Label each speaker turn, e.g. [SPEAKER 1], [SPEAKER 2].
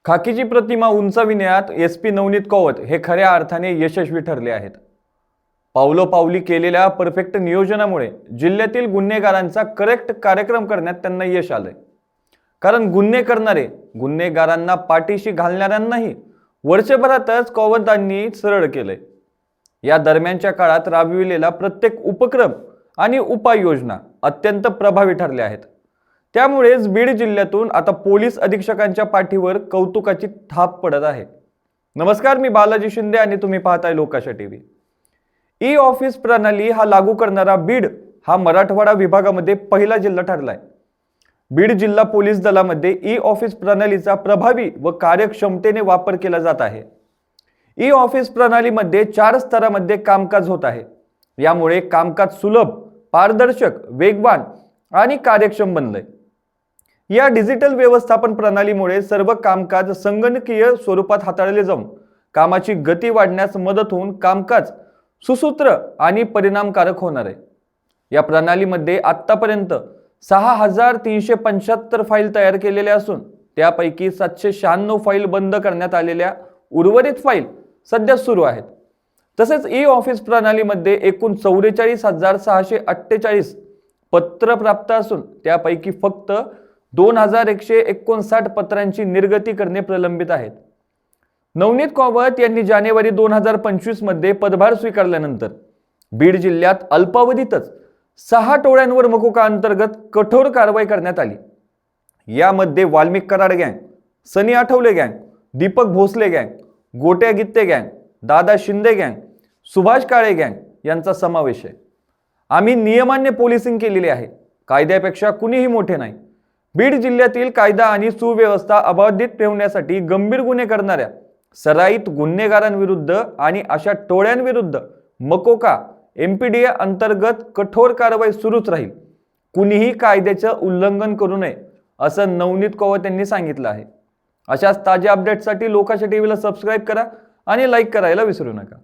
[SPEAKER 1] खाकीची प्रतिमा उंचाविण्यात SP Navneet कौवत हे खऱ्या अर्थाने यशस्वी ठरले आहेत। पावलोपावली केलेल्या परफेक्ट नियोजनामुळे जिल्ह्यातील गुन्हेगारांचा करेक्ट कार्यक्रम करण्यात त्यांना यश आले। कारण गुन्हे करणारे गुन्हेगारांना पाठीशी घालणाऱ्यांनाही वर्षभरातच कौवतांनी सरळ केले। या दरम्यानच्या काळात राबविलेला प्रत्येक उपक्रम आणि उपाययोजना अत्यंत प्रभावी ठरल्या आहेत। त्यामुळेच बीड जिल्ह्यातून आता पोलीस अधीक्षकांच्या पाठीवर कौतुकाची थाप पडत आहे। नमस्कार, मी बालाजी शिंदे आणि तुम्ही पाहताय लोकाशा टीव्ही। ई ऑफिस प्रणाली हा लागू करणारा बीड हा मराठवाडा विभागामध्ये पहिला जिल्हा ठरलाय। बीड जिल्हा पोलीस दलामध्ये ई ऑफिस प्रणालीचा प्रभावी व कार्यक्षमतेने वापर केला जात आहे। ई ऑफिस प्रणालीमध्ये 4 स्तरामध्ये कामकाज होत आहे। यामुळे कामकाज सुलभ, पारदर्शक, वेगवान आणि कार्यक्षम बनलंय। या डिजिटल व्यवस्थापन प्रणालीमुळे सर्व कामकाज संगणकीय स्वरूपात हाताळले जाऊन कामाची गती वाढण्यास मदत होऊन कामकाज सुसूत्र आणि परिणामकारक होणार आहे। या प्रणालीमध्ये आतापर्यंत 6375 फाईल तयार केलेल्या असून त्यापैकी 796 फाईल बंद करण्यात आलेल्या उर्वरित फाईल सध्या सुरू आहेत। तसेच ई ऑफिस प्रणालीमध्ये एकूण 44,648 पत्र प्राप्त असून त्यापैकी फक्त 2159 पत्रांची निर्गती करणे प्रलंबित आहेत। नवनीत कौवत यांनी जानेवारी 2025 मध्ये पदभार स्वीकारल्यानंतर बीड जिल्ह्यात अल्पावधीतच 6 टोळ्यांवर मकोका अंतर्गत कठोर कारवाई करण्यात आली। यामध्ये वाल्मिक कराड गँग, सनी आठवले गँग, दीपक भोसले गँग, गोट्या गित्ते गँग, दादा शिंदे गँग, सुभाष काळे गँग यांचा समावेश आहे। आम्ही नियमान्य पोलिसिंग केलेली आहे। कायद्यापेक्षा कुणीही मोठे नाही। बीड जिल्ह्यातील कायदा आणि सुव्यवस्था अबाधित ठेवण्यासाठी गंभीर गुन्हे करणाऱ्या सराईत गुन्हेगारांविरुद्ध आणि अशा टोळ्यांविरुद्ध मकोका MPDA अंतर्गत कठोर कारवाई सुरूच राहील। कुणीही कायद्याचे उल्लंघन करू नये असं नवनीत कौवत यांनी सांगितलं आहे। अशाच ताज्या अपडेट्ससाठी लोकाशा टीव्हीला सबस्क्राइब करा आणि लाईक करायला विसरू नका।